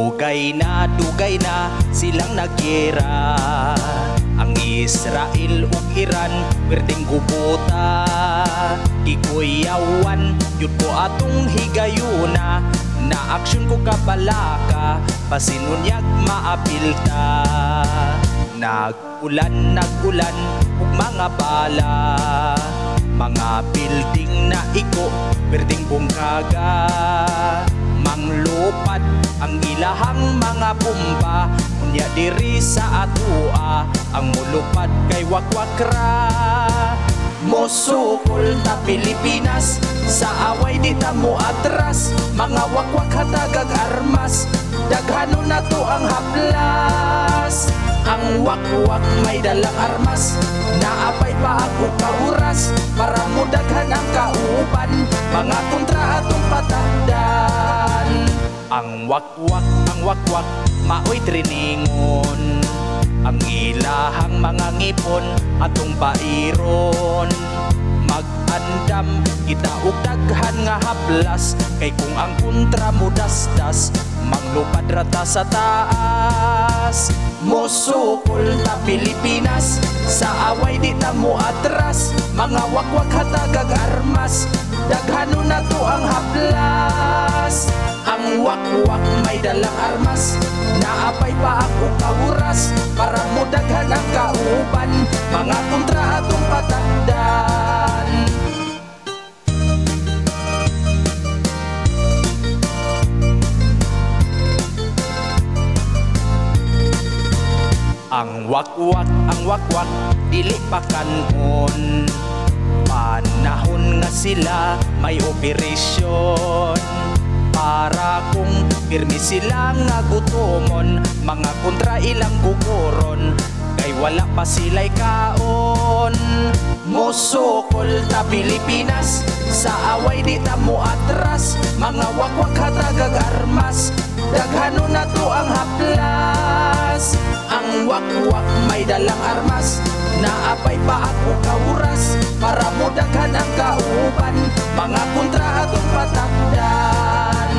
Dugay na silang nagyera. Ang Israel ug Iran perting gubuta. Gikuyawan yun ko atong higayuna. Na aksyon ko kabalaka pasinunyag maapilta. Nagulan ug mga bala. Mga building na iko perting bungkaga. Manglupad ang ilahang mga bomba. Unya diri sa atua ang mulupad kay wakwakra. Mosukol ta Pilipinas sa away di ta mo atras. Mga wakwak hatagag armas daghanon na to ang haplas. Ang wakwak may dalang armas naapay pa ako kauras para mo daghan ang kauban mga kontra atong patakdan. Ang wakwak maoy triningon. Ang ilahang mga ngipon atong bairon. Mag-andam kita og daghan nga haplas. Kay kung ang kontra mo dasdas manglupad rata sa taas. Mosukol ta Pilipinas sa away di ta mo atras. Mga wakwak hatagag armas daghanon na to ang haplas. Ang wakwak may dalang armas naapay pa ako kauras para mo daghan ang kauban mga kontra atong patakdan. Ang wakwak dili pa kanon. Panahon nga sila may operasyon para kung pirmi sila nga gutomon mga kontra ilang guguron kay wala pa sila'y kaon. Mosukol ta Pilipinas sa away di ta mo atras. Mga wakwak hatagag armas daghanon na to ang haplas. Ang wakwak may dalang armas naapay pa ako kauras para mo daghan ang kauban mga kontra atong patakdan.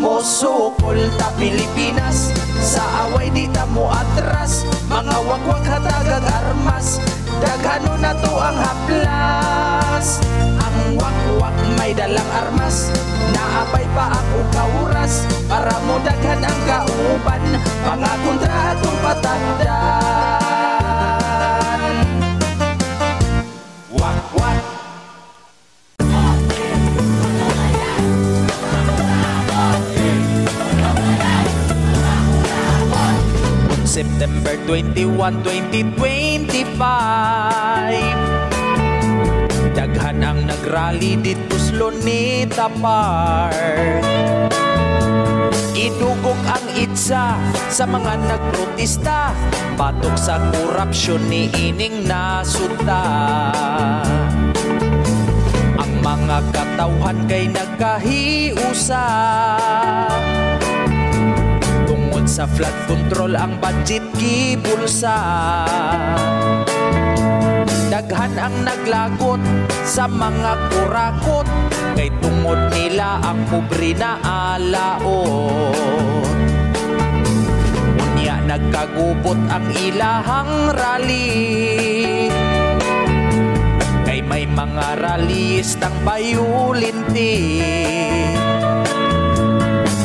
Mosukol ta Pilipinas sa away di ta mo atras. Mga wakwak hatagag armas daghanon na to ang haplas. Ang wakwak may dalang armas naapay pa ako kauras para mo daghan ang kauban mga kontra atong patakdan. Wakwak September 21, 2025 daghan ang nagrally dito sa Luneta Park. Idugok ang itsa sa mga nagprotesta batok sa korupsyon ni ining nasuta. Ang mga katawhan kay nagkahiusa tungod sa flood control ang budget gibulsa. Daghan ang naglagot sa mga kurakot kay tungod nila ang pobre na alaot. Unya nagkagubot ang ilahang rally kay may mga rallyistang bayulinti.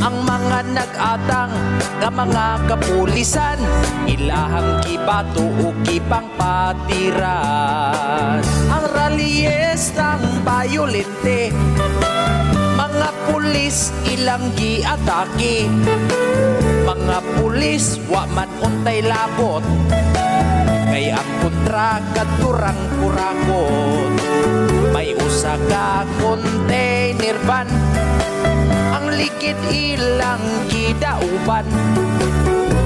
Ang mga nag-atang nga mga kapulisan ilahang kibato o kipang patiran. Ang rallyistang bayolente mga pulis ilang giatake. Mga pulis wa man untay labot kay ang kontra kadturang kurakot. May usa ka container van ang likid ilang gidauban.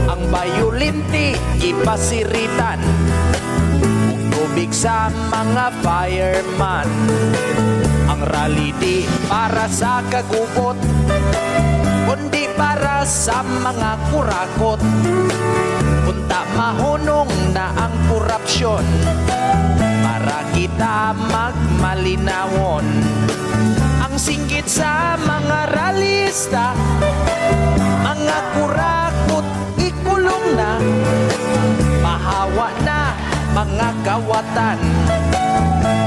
Ang bayolente ipasiritan ug tubig sa mga fireman. Ang rally di para sa kagubot kundi para sa mga kurakot. Punta mahunong na ang korupsyon para kita magmalinawon. Ang singgit sa mga ralista, mga kurakot ikulong na, mahawa na mga kawatan,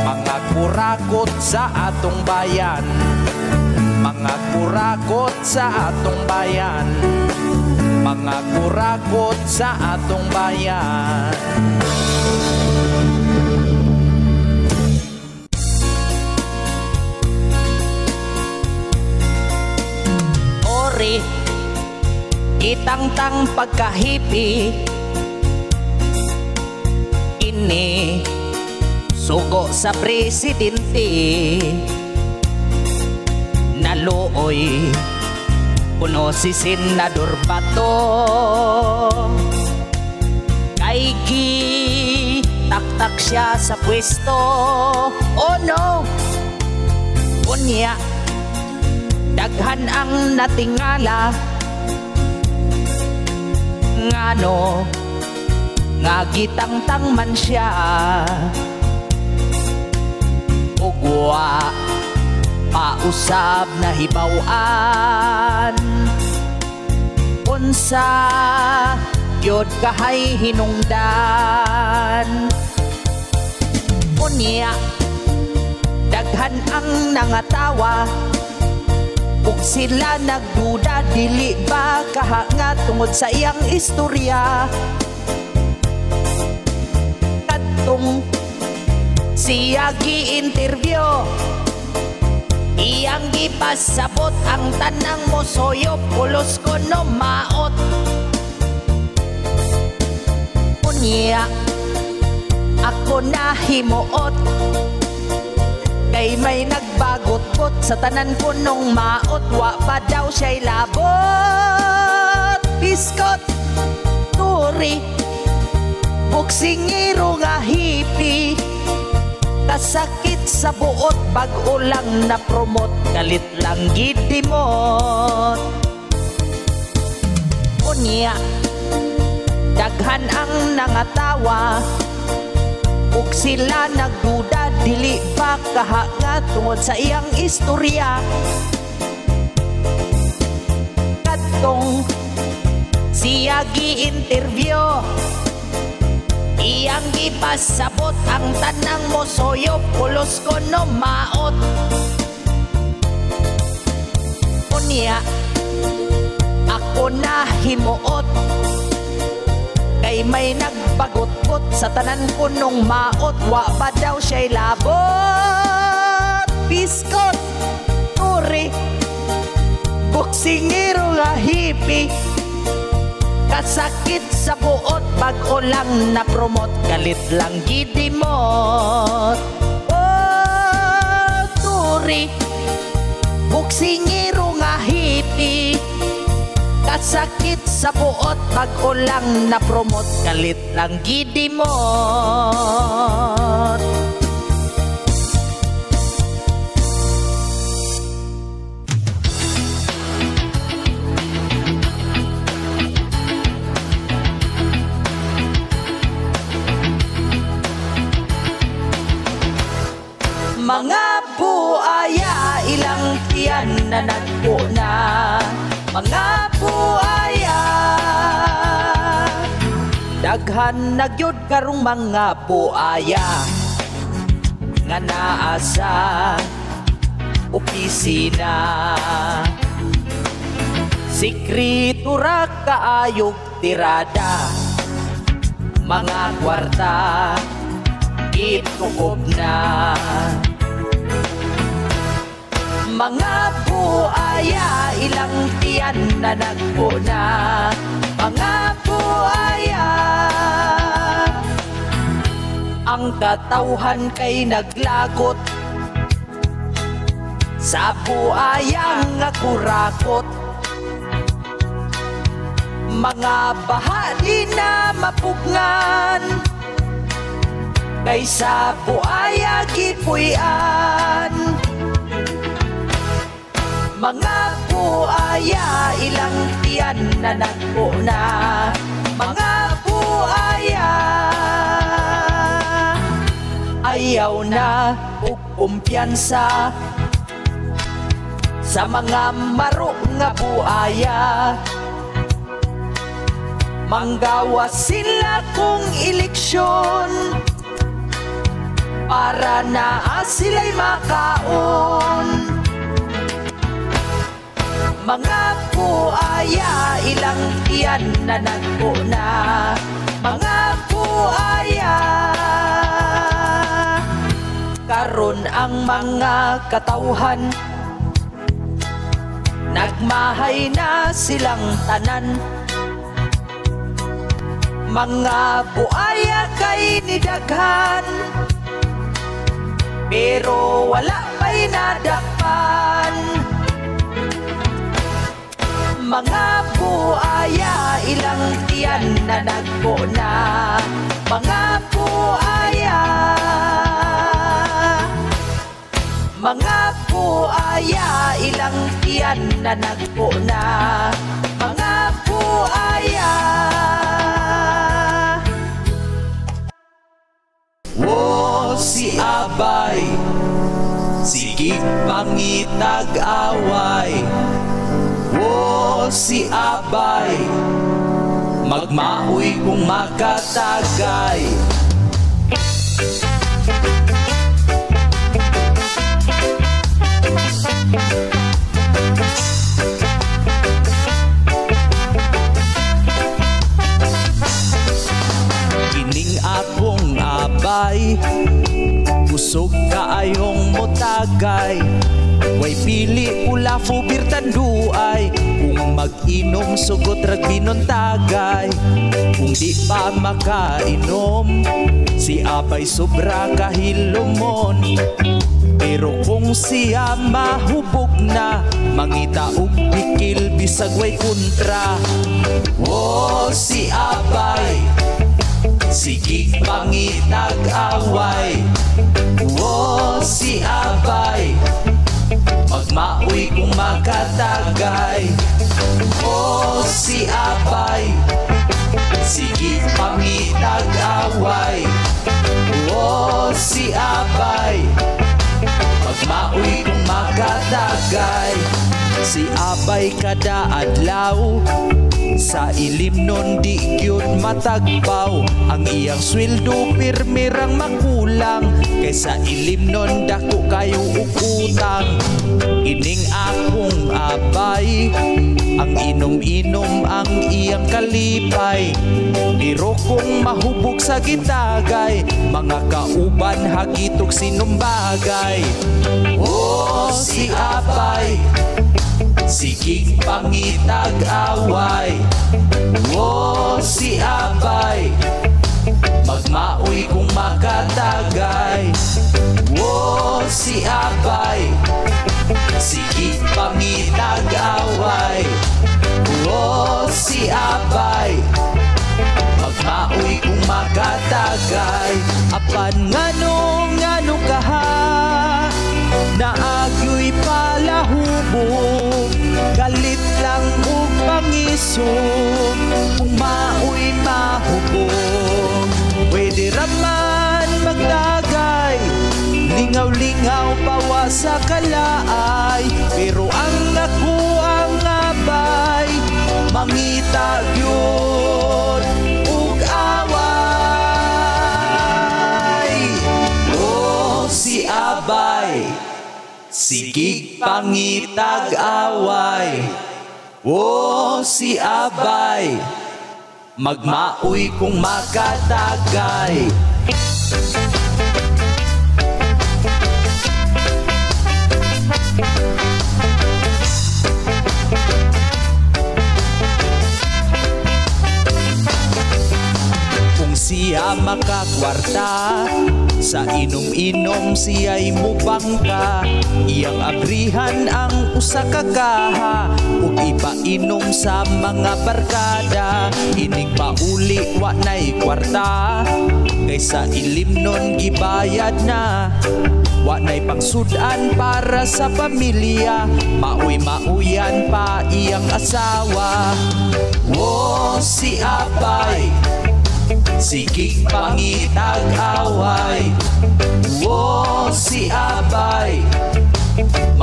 mga kurakot sa atong bayan, mga kurakot sa atong bayan, mga kurakot sa atong bayan. Ori, itangtang pagkahipi, ini sugo sa presidente, naluoy kuno si Senador Bato, kay taktak siya sa pwesto. Oh no, unya daghan ang natingala, ngano nga gitangtang man siya, ugwa pausab na hibawan, unsa yod kahay hinungdan. Unya daghan ang nangatawa, ug sila nagduda dili ba kahanga tungod sa iyang istorya. Kadtong siya gi-interview, iyang gipasabot ang tanang mosoyo, pulos ko no maot. Unya ako na himuot, kay may nagbagot-got sa tanan ko nung maot, wa pa daw siya'y labot. Biskot, turi, buksingiro nga hipi, kasakit sa buot, bag-o lang na promote, galit lang gidimot. Unya, daghan ang nangatawa, ug sila nagduda dili ba kahanga tungod sa iyang istorya. Kadtong siya gi-interview, iyang gipasabot ang tanang mosoyo, pulos ko no maot. Unya ako na himuot, kay may nagbagot-got sa tanan ko nung maot, wa pa daw siya'y labot. Biskot, turi, buksingiro nga hipi, kasakit sa buot, bag-o lang na promote, galit lang gidimot. Oh, turi, buksingiro nga hipi, kasakit sa buot, bag-o lang na promote, galit lang gidimot. Mga buaya, ilang tiyan na nagpuna, mga buaya, daghan nagyod karong mga buaya nga naa sa opisina, sekretura kaayog tirada, mga kwarta itukob na. Mga buaya, ilang tiyan na nagpuna, mga buaya, ang katawhan kay naglagot sa buaya nga kurakot, mga bahadi na mapugngan kaysa buaya gipuyan. Mga buaya, ilang tiyan na nagpuna, mga buaya, ayaw na og kumpiyansa, sa mga maro nga buaya. Manggawas sila kung eleksyon para na sila'y makaon. Mga buaya, ilang tiyan na nagpo na. Mga buaya, karon ang mga katawhan, nagmahay na silang tanan. Mga buaya kay nidaghan, pero wala pa'y nadakpan. Mga buaya, ilang tiyan na nagpo na. Mga buaya, mga buaya, ilang tiyan na nagpo na. Mga buaya. Wo si Abay, sigig pangitag away. Wo si Abay, magmaoy kung makatagay. Kining akong abay, busog kaayong motagay. Way pili pula fubir tanduay, kung mag-inom sugot ragbinon tagay. Kung di pa makainom, si Abay sobra kahilomon. Pero kung siya mahubog na, mangita og bikil bisag way kontra. Oh, si Abay, sigig pangitag away. Oh, si Abay, magmaoy kung makatagay. Oh, si Abay, sigig pangitag away. Oh, si Abay, magmaoy kung makatagay. Si Abay kada adlaw, sa ilim nun di gyud matagpaw. Ang iyang sweldo pirmirang makulang, kaysa ilim nun dako kayo ukutang. Ining akong Abay, ang inom-inom ang iyang kalipay. Pero kung mahubog sa gitagay, mga kauban hagitok sinumbagay. Oh, si Abay, sigig pangitag away. Oh, si Abay, magmaoy kung makatagay. Oh, si Abay, sigig pangitag away. Oh, si Abay, magmaoy kung makatagay. Apan ngano kaha, naagyo'y palahubog. Galit lang og pangisog, kung maoy mahubog. Pwede raman magdagay, lingaw-lingaw pawa sa kalaay. Pero ang ako ang Abay, mangita gyud ug away. Oh, si Abay, sigig pangitag away. Oh, si Abay, magmaoy kung makatagay. Kung siya makakwarta, sa inom-inom siya'y mubangka. Iyang abrihan ang usa ka kaha, ug ipainom sa mga barkada. Inig pauli wa na'y kwarta, kaysa ilim nun gibayad na. Wa na'y pangsudan para sa pamilya, maoy-mauyan pa iyang asawa. Oh, si Abay, sigig pangitag away. Oh, si Abay,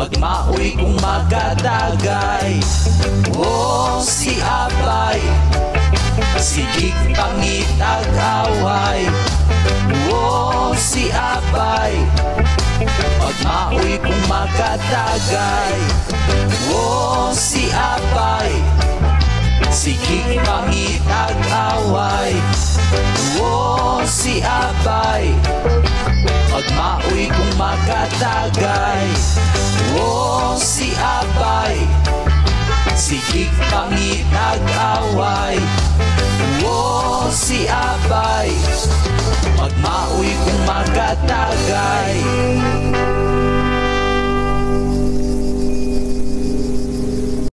pag maoy kung magadagay. Oh, si Abay, sigig pangitag away. Oh, si Abay, pag maoy kung magadagay. Oh, si Abay, sigig pangitag away. Oh, si Abay, pag maoy kung magadagay. Oh, si Abay, sigig pangitag away. Oh, si Abay, pag maoy kung magadagay.